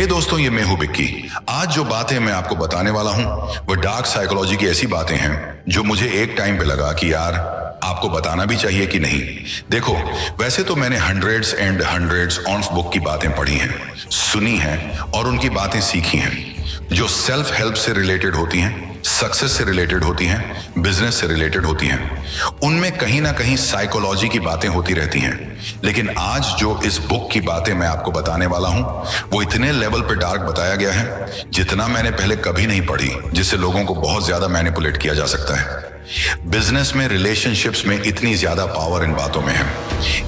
हे दोस्तों, ये मैं हूं बिक्की। आज जो बातें मैं आपको बताने वाला हूं वो डार्क साइकोलॉजी की ऐसी बातें हैं जो मुझे एक टाइम पे लगा कि यार आपको बताना भी चाहिए कि नहीं। देखो, वैसे तो मैंने hundreds and hundreds on book की बातें पढ़ी हैं, सुनी हैं और उनकी बातें सीखी हैं जो सेल्फ हेल्प से रिलेटेड होती हैं, सक्सेस से रिलेटेड होती हैं, बिजनेस से रिलेटेड होती हैं। उनमें कहीं ना कहीं साइकोलॉजी की बातें होती रहती हैं। लेकिन आज जो इस बुक की बातें मैं आपको बताने वाला हूं वो इतने लेवल पे डार्क बताया गया है जितना मैंने पहले कभी नहीं पढ़ी, जिससे लोगों को बहुत ज्यादा मैनिपुलेट किया जा सकता है। बिजनेस में, रिलेशनशिप्स में इतनी ज्यादा पावर इन बातों में है,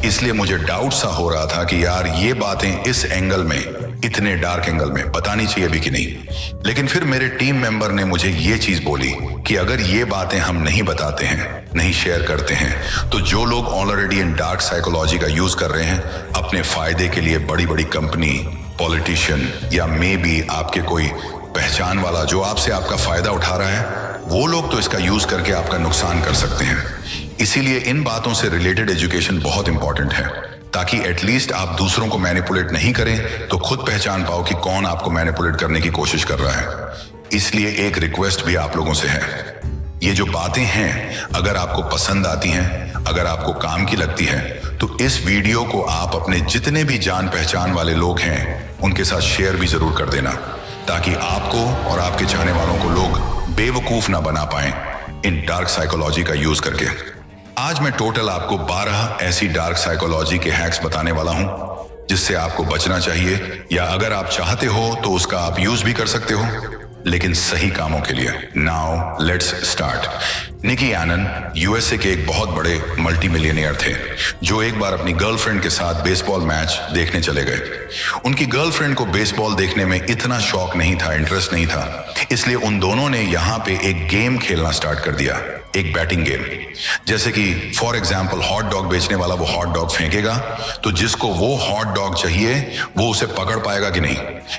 इसलिए मुझे डाउट सा हो रहा था कि यार ये बातें इस एंगल में, इतने डार्क एंगल में बतानी चाहिए भी कि नहीं। लेकिन फिर मेरे टीम मेंबर ने मुझे ये चीज बोली कि अगर ये बातें हम नहीं बताते हैं, नहीं शेयर करते हैं, तो जो लोग ऑलरेडी इन डार्क साइकोलॉजी का यूज कर रहे हैं अपने फायदे के लिए, बड़ी बड़ी कंपनी, पॉलिटिशियन या मे बी आपके कोई पहचान वाला जो आपसे आपका फायदा उठा रहा है, वो लोग तो इसका यूज करके आपका नुकसान कर सकते हैं। इसीलिए इन बातों से रिलेटेड एजुकेशन बहुत इंपॉर्टेंट है, ताकि एटलीस्ट आप दूसरों को मैनिपुलेट नहीं करें तो खुद पहचान पाओ कि कौन आपको मैनिपुलेट करने की कोशिश कर रहा है। इसलिए एक रिक्वेस्ट भी आप लोगों से है, ये जो बातें हैं अगर आपको पसंद आती हैं, अगर आपको काम की लगती है, तो इस वीडियो को आप अपने जितने भी जान पहचान वाले लोग हैं उनके साथ शेयर भी जरूर कर देना, ताकि आपको और आपके चाहने वालों को लोग बेवकूफ ना बना पाए इन डार्क साइकोलॉजी का यूज करके। आज मैं टोटल आपको 12 ऐसी डार्क साइकोलॉजी के हैक्स बताने वाला हूं जिससे आपको बचना चाहिए, या अगर आप चाहते हो तो उसका आप यूज भी कर सकते हो, लेकिन सही कामों के लिए। Now let's start. Nicky Annan USA के एक बहुत बड़े मल्टी मिलियनियर थे जो एक बार अपनी गर्लफ्रेंड के साथ बेसबॉल मैच देखने चले गए। उनकी गर्लफ्रेंड को बेसबॉल देखने में इतना शौक नहीं था, इंटरेस्ट नहीं था, इसलिए उन दोनों ने यहाँ पे एक गेम खेलना स्टार्ट कर दिया, एक बैटिंग गेम। जैसे कि फॉर एग्जाम्पल हॉट डॉग बेचने वाला वो हॉट डॉग फेंकेगा तो जिसको वो हॉट डॉग चाहिए वो उसे पकड़ पाएगा कि नहीं,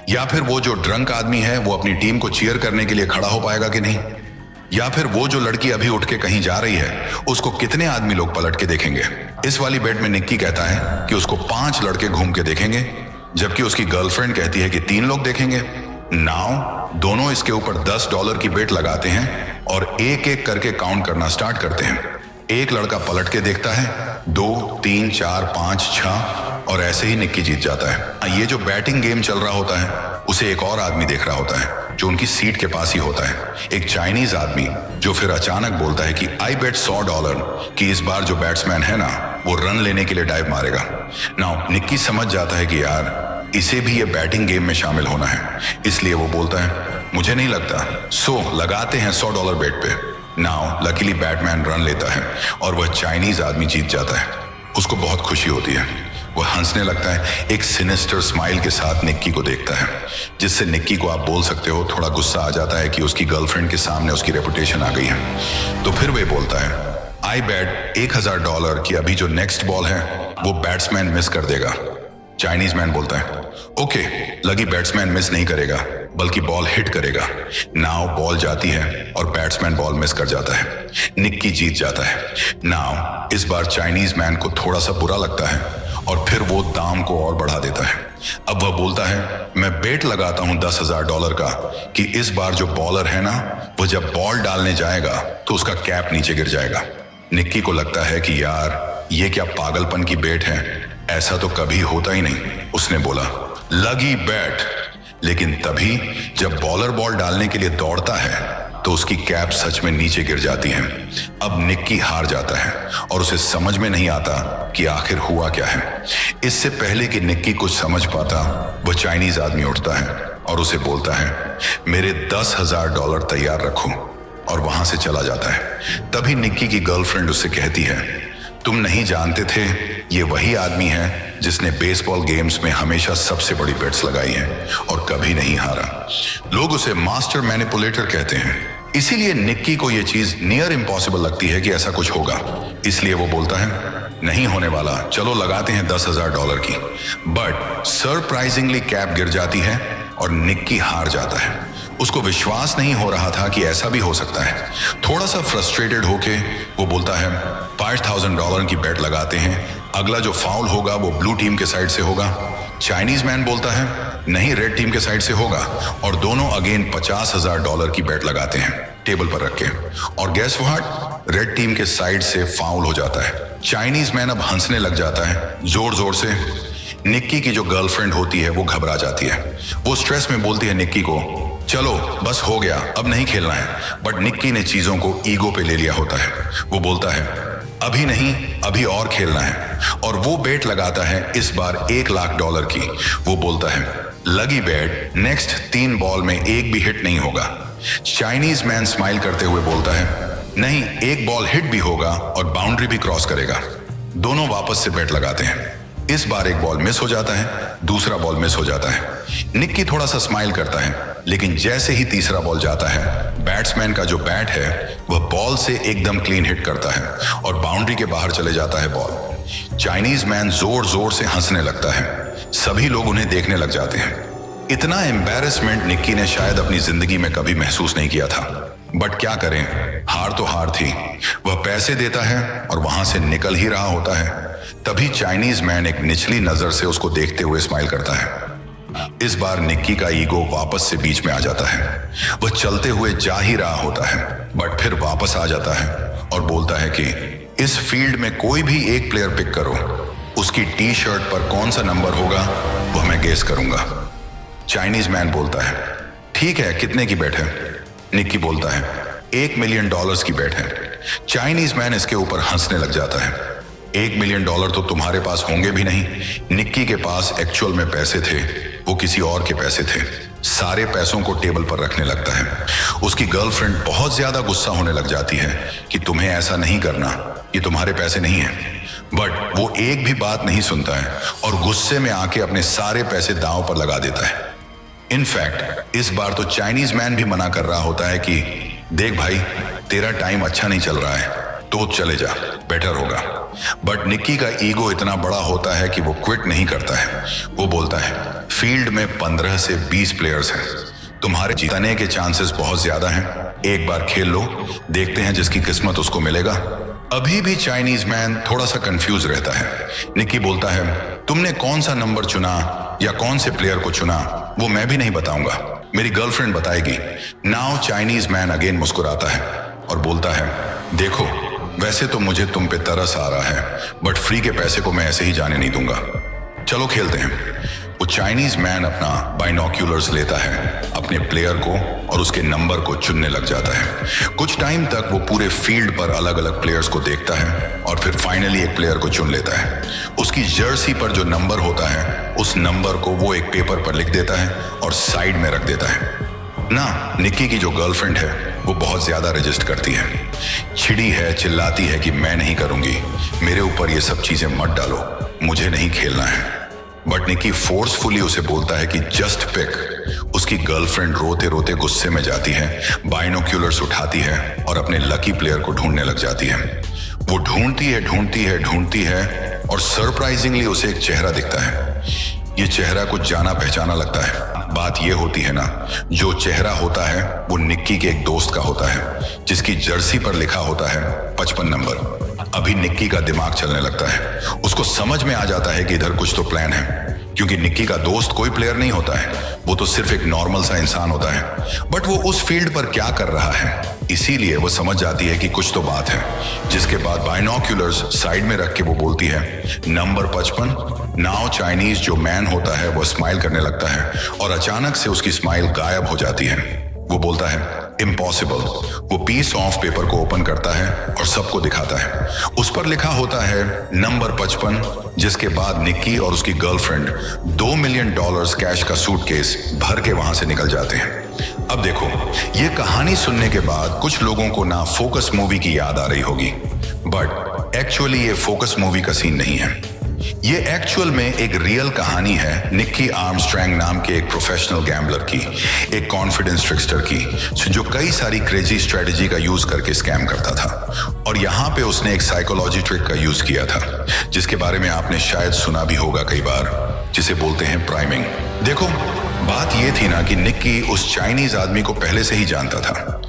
या फिर वो जो ड्रंक आदमी है वो अपनी टीम को चीयर करने के लिए खड़ा हो पाएगा कि नहीं, या फिर वो जो लड़की अभी उठ के कहीं जा रही है उसको कितने आदमी लोग पलट के देखेंगे। इस वाली बेट में निक्की कहता है कि उसको 5 लड़के घूम के देखेंगे, जबकि उसकी गर्लफ्रेंड कहती है कि 3 लोग देखेंगे। नाउ दोनों इसके ऊपर $10 की बेट लगाते हैं और एक एक करके काउंट करना स्टार्ट करते हैं। एक लड़का पलट के देखता है, 2, 3, 4, 5, 6 और ऐसे ही निक्की जीत जाता है। ये जो बैटिंग गेम चल रहा होता है उसे एक और आदमी देख रहा होता है जो उनकी सीट के पास ही होता है, एक चाइनीज आदमी, जो फिर अचानक बोलता है कि आई बेट $100 कि इस बार जो बैट्समैन है ना वो रन लेने के लिए डाइव मारेगा। नाउ निक्की समझ जाता है कि यार इसे भी ये बैटिंग गेम में शामिल होना है, इसलिए वो बोलता है मुझे नहीं लगता, सो लगाते हैं $100 बेट पे। नाउ लकीली बैटमैन रन लेता है और वह चाइनीज आदमी जीत जाता है। उसको बहुत खुशी होती है, वह हंसने लगता है, एक सिनिस्टर स्माइल के साथ निक्की को देखता है, जिससे निक्की को आप बोल सकते हो थोड़ा गुस्सा आ जाता है कि उसकी गर्लफ्रेंड के सामने उसकी रेपुटेशन आ गई है। तो फिर वह बोलता है आई बैट $1000 कि अभी जो नेक्स्ट बॉल है वो बैट्समैन मिस कर देगा। चाइनीज मैन बोलता है ओके, लगी बैट्समैन मिस नहीं करेगा बल्कि बॉल हिट करेगा। नाउ बॉल जाती है और बैट्समैन बॉल मिस कर जाता है, निक्की जीत जाता है। नाउ इस बार चाइनीज मैन को थोड़ा सा बुरा लगता है और फिर वो दाम को और बढ़ा देता है। अब वह बोलता है मैं बेट लगाता हूं $10,000 का कि इस बार जो बॉलर है ना वो जब बॉल डालने जाएगा तो उसका कैप नीचे गिर जाएगा। निक्की को लगता है कि यार ये क्या पागलपन की बेट है, ऐसा तो कभी होता ही नहीं। उसने बोला लगी बैट, लेकिन तभी जब बॉलर बॉल डालने के लिए दौड़ता है तो उसकी कैप सच में नीचे गिर जाती है। अब निक्की हार जाता है और उसे समझ में नहीं आता कि आखिर हुआ क्या है। इससे पहले कि निक्की कुछ समझ पाता वो चाइनीज आदमी उठता है और उसे बोलता है मेरे $10,000 तैयार रखो, और वहां से चला जाता है। तभी निक्की की गर्लफ्रेंड उससे कहती है तुम नहीं जानते थे ये वही आदमी है जिसने बेसबॉल गेम्स में हमेशा सबसे बड़ी बेट्स लगाई हैं और कभी नहीं हारा। लोग उसे मास्टर मैनिपुलेटर कहते हैं। इसीलिए निक्की को यह चीज नियर इम्पॉसिबल लगती है कि ऐसा कुछ होगा, इसलिए वो बोलता है नहीं होने वाला, चलो लगाते हैं $10,000 की। बट सरप्राइजिंगली कैप गिर जाती है और निक्की हार जाता है। उसको विश्वास नहीं हो रहा था कि ऐसा भी हो सकता है। थोड़ा सा फ्रस्ट्रेटेड होके वो बोलता है $5,000 की बेट लगाते हैं, अगला जो फाउल होगा वो ब्लू टीम के साइड से होगा। चाइनीज मैन बोलता है नहीं, रेड टीम के साइड से होगा, और दोनों अगेन $50,000 की बेट लगाते हैं टेबल पर रख के। और गैस व्हाट, रेड टीम के साइड से फाउल हो जाता है। चाइनीज मैन अब हंसने लग जाता है जोर जोर से। निक्की की जो गर्लफ्रेंड होती है वो घबरा जाती है। वो स्ट्रेस में बोलती है निक्की को, चलो बस हो गया, अब नहीं खेलना है। बट निक्की ने चीजों को ईगो पे ले लिया होता है। वो बोलता है अभी नहीं, अभी और खेलना है। और वो बेट लगाता है इस बार $1,00,000 की। वो बोलता है लगी बेट, नेक्स्ट 3 बॉल में एक भी हिट नहीं होगा। चाइनीज मैन स्माइल करते हुए बोलता है नहीं, एक बॉल हिट भी होगा और बाउंड्री भी क्रॉस करेगा। दोनों वापस से बेट लगाते हैं। इस बार एक बॉल मिस हो जाता है, दूसरा बॉल मिस हो जाता है। निक्की थोड़ा सा स्माइल करता है, लेकिन जैसे ही तीसरा बॉल जाता है, बैट्समैन का जो बैट है वह बॉल से एकदम क्लीन हिट करता है और बाउंड्री के बाहर चले जाता है बॉल। चाइनीज मैन जोर जोर से हंसने लगता है। सभी लोग उन्हें देखने लग जाते हैं। इतना एम्बैरेसमेंट निक्की ने शायद अपनी जिंदगी में कभी महसूस नहीं किया था। बट क्या करें, हार तो हार थी। वह पैसे देता है और वहां से निकल ही रहा होता है। तभी चाइनीज मैन एक निचली नजर से उसको देखते हुए स्माइल करता है। इस बार निक्की का ईगो वापस से बीच में आ जाता है। वह चलते हुए जा ही रहा होता है, बट फिर वापस आ जाता है और बोलता है कि इस फील्ड में कोई भी एक प्लेयर पिक करो, उसकी टी शर्ट पर कौन सा नंबर होगा वह मैं गेस करूंगा। चाइनीज मैन बोलता है ठीक है, कितने की बेट है? निक्की बोलता है $1 मिलियन की बेट है। चाइनीज मैन इसके ऊपर हंसने लग जाता है। $1 मिलियन तो तुम्हारे पास होंगे भी नहीं। निक्की के पास एक्चुअल में पैसे थे, वो किसी और के पैसे थे। सारे पैसों को टेबल पर रखने लगता है। उसकी गर्लफ्रेंड बहुत ज्यादा गुस्सा होने लग जाती है कि तुम्हें ऐसा नहीं करना, ये तुम्हारे पैसे नहीं है। बट वो एक भी बात नहीं सुनता है और गुस्से में आके अपने सारे पैसे दांव पर लगा देता है। इनफैक्ट इस बार तो चाइनीज मैन भी मना कर रहा होता है कि देख भाई, तेरा टाइम अच्छा नहीं चल रहा है, तो चले जा, बेटर होगा। बट निक्की का ईगो इतना बड़ा होता है कि वो क्विट नहीं करता है। वो बोलता है फील्ड में 15 से 20 प्लेयर्स हैं, तुम्हारे जीतने के चांसेस बहुत ज्यादा हैं। एक बार खेल लो, देखते हैं जिसकी किस्मत उसको मिलेगा। अभी भी चाइनीज मैन थोड़ा सा कंफ्यूज रहता है। निक्की बोलता है तुमने कौन सा नंबर चुना या कौन से प्लेयर को चुना वो मैं भी नहीं बताऊंगा, मेरी गर्लफ्रेंड बताएगी। नाउ चाइनीज मैन अगेन मुस्कुराता है और बोलता है देखो, वैसे तो मुझे तुम पे तरस आ रहा है, बट फ्री के पैसे को मैं ऐसे ही जाने नहीं दूंगा। चलो खेलते हैं। वो चाइनीज मैन अपना बाइनोक्यूलर्स लेता है, अपने प्लेयर को और उसके नंबर को चुनने लग जाता है। कुछ टाइम तक वो पूरे फील्ड पर अलग अलग प्लेयर्स को देखता है और फिर फाइनली एक प्लेयर को चुन लेता है। उसकी जर्सी पर जो नंबर होता है उस नंबर को वो एक पेपर पर लिख देता है और साइड में रख देता है ना। निक्की की जो गर्लफ्रेंड है वो बहुत ज्यादा रजिस्ट करती है, छिड़ी है, चिल्लाती है कि मैं नहीं करूंगी, मेरे ऊपर ये सब चीजें मत डालो, मुझे नहीं खेलना है। बट निक्की फोर्सफुली उसे बोलता है कि जस्ट पिक। उसकी गर्लफ्रेंड रोते रोते गुस्से में जाती है, बाइनोक्यूलर्स उठाती है और अपने लकी प्लेयर को ढूंढने लग जाती है। वो ढूंढती है और सरप्राइजिंगली उसे एक चेहरा दिखता है। ये चेहरा कुछ जाना पहचाना लगता है। बात ये होती है ना, जो चेहरा होता है वो निक्की के एक दोस्त का होता है, जिसकी जर्सी पर लिखा होता है 55 नंबर। अभी निक्की का दिमाग चलने लगता है। उसको समझ में आ जाता है कि इधर कुछ तो प्लान है, क्योंकि निक्की का दोस्त कोई प्लेयर नहीं होता है, वो तो सिर्फ एक नॉर्मल सा इंसान होता है। बट वो उस फील्ड पर क्या कर रहा है, इसीलिए वो समझ जाती है कि कुछ तो बात है। जिसके बाद बाइनोक्यूलर्स साइड में रख के वो बोलती है नंबर 55। नाउ चाइनीज जो मैन होता है वो स्माइल करने लगता है और अचानक से उसकी स्माइल गायब हो जाती है। वो बोलता है इम्पॉसिबल। वो पीस ऑफ पेपर को ओपन करता है और सबको दिखाता है। उस पर लिखा होता है नंबर 55, जिसके बाद निक्की और उसकी गर्लफ्रेंड $2 मिलियन कैश का सूटकेस भर के वहां से निकल जाते हैं। अब देखो, ये कहानी सुनने के बाद कुछ लोगों को ना फोकस मूवी की याद आ रही होगी, बट एक्चुअली ये फोकस मूवी का सीन नहीं है। ये एक्चुअल में एक रियल कहानी है निक्की आर्मस्ट्रैंग नाम के एक प्रोफेशनल गैम्बलर की, एक कॉन्फिडेंस ट्रिक्स्टर की, जो कई सारी क्रेजी स्ट्रेटजी का यूज करके स्कैम करता था। और यहाँ पे उसने एक साइकोलॉजी ट्रिक का यूज किया था, जिसके बारे में आपने शायद सुना भी होगा कई बार, जिसे बोलते हैं प्राइमिंग। देखो, बात ये थी ना कि निक्की उस चाइनीज आदमी को पहले से ही जानता था।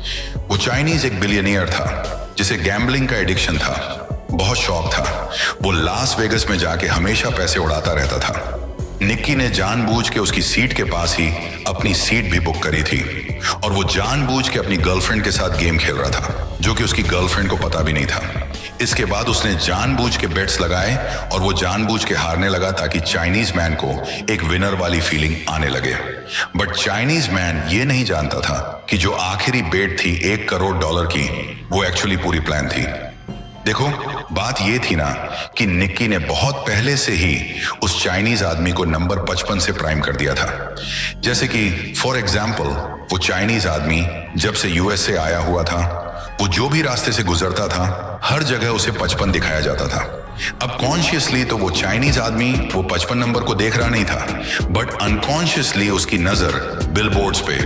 वो चाइनीज एक बिलियनियर था जिसे गैम्बलिंग का एडिक्शन था, बहुत शौक था। वो लास वेगस में जाके हमेशा पैसे उड़ाता रहता था। निक्की ने जानबूझ के उसकी सीट के पास ही अपनी सीट भी बुक करी थी और वो जानबूझ के अपनी गर्लफ्रेंड के साथ गेम खेल रहा था, जो कि उसकी गर्लफ्रेंड को पता भी नहीं था। इसके बाद उसने जानबूझ के बेट्स लगाए और वो जानबूझ के हारने लगा ताकि चाइनीज मैन को एक विनर वाली फीलिंग आने लगे। बट चाइनीज मैन ये नहीं जानता था कि जो आखिरी बेट थी $1 करोड़ की, वो एक्चुअली पूरी प्लान थी। देखो, बात ये थी ना कि निक्की ने बहुत पहले से ही उस चाइनीज आदमी को नंबर 55 से प्राइम कर दिया था। जैसे कि फॉर एग्जाम्पल, वो चाइनीज आदमी जब से यूएस से आया हुआ था, वो जो भी रास्ते से गुजरता था हर जगह उसे 55 दिखाया जाता था। अब कॉन्शियसली तो वो चाइनीज आदमी वो 55 नंबर को देख रहा नहीं था, बट अनकॉन्शियसली उसकी नजर बिलबोर्ड्स पे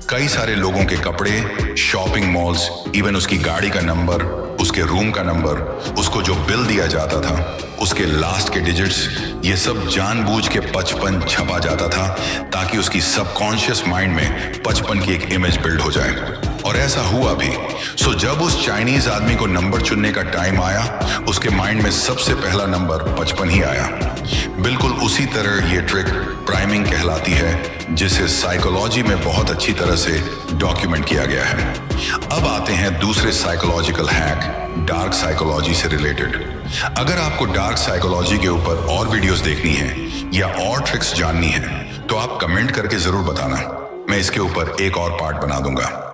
कई सारे लोगों के कपड़े, शॉपिंग मॉल्स, इवन उसकी गाड़ी का नंबर, उसके रूम का नंबर, उसको जो बिल दिया जाता था, उसके लास्ट के डिजिट्स, ये सब जानबूझ के 55 छपा जाता था ताकि उसकी सबकॉन्शियस माइंड में 55 की एक इमेज बिल्ड हो जाए। और ऐसा हुआ भी। सो जब उस चाइनीज आदमी को नंबर चुनने का टाइम आया, उसके माइंड में सबसे पहला नंबर 55 ही आया। बिल्कुल उसी तरह ये ट्रिक प्राइमिंग कहलाती है, जिसे साइकोलॉजी में बहुत अच्छी तरह से डॉक्यूमेंट किया गया है। अब आते हैं दूसरे साइकोलॉजिकल हैक, डार्क साइकोलॉजी से रिलेटेड। अगर आपको डार्क साइकोलॉजी के ऊपर और वीडियोस देखनी है या और ट्रिक्स जाननी है तो आप कमेंट करके जरूर बताना, मैं इसके ऊपर एक और पार्ट बना दूंगा।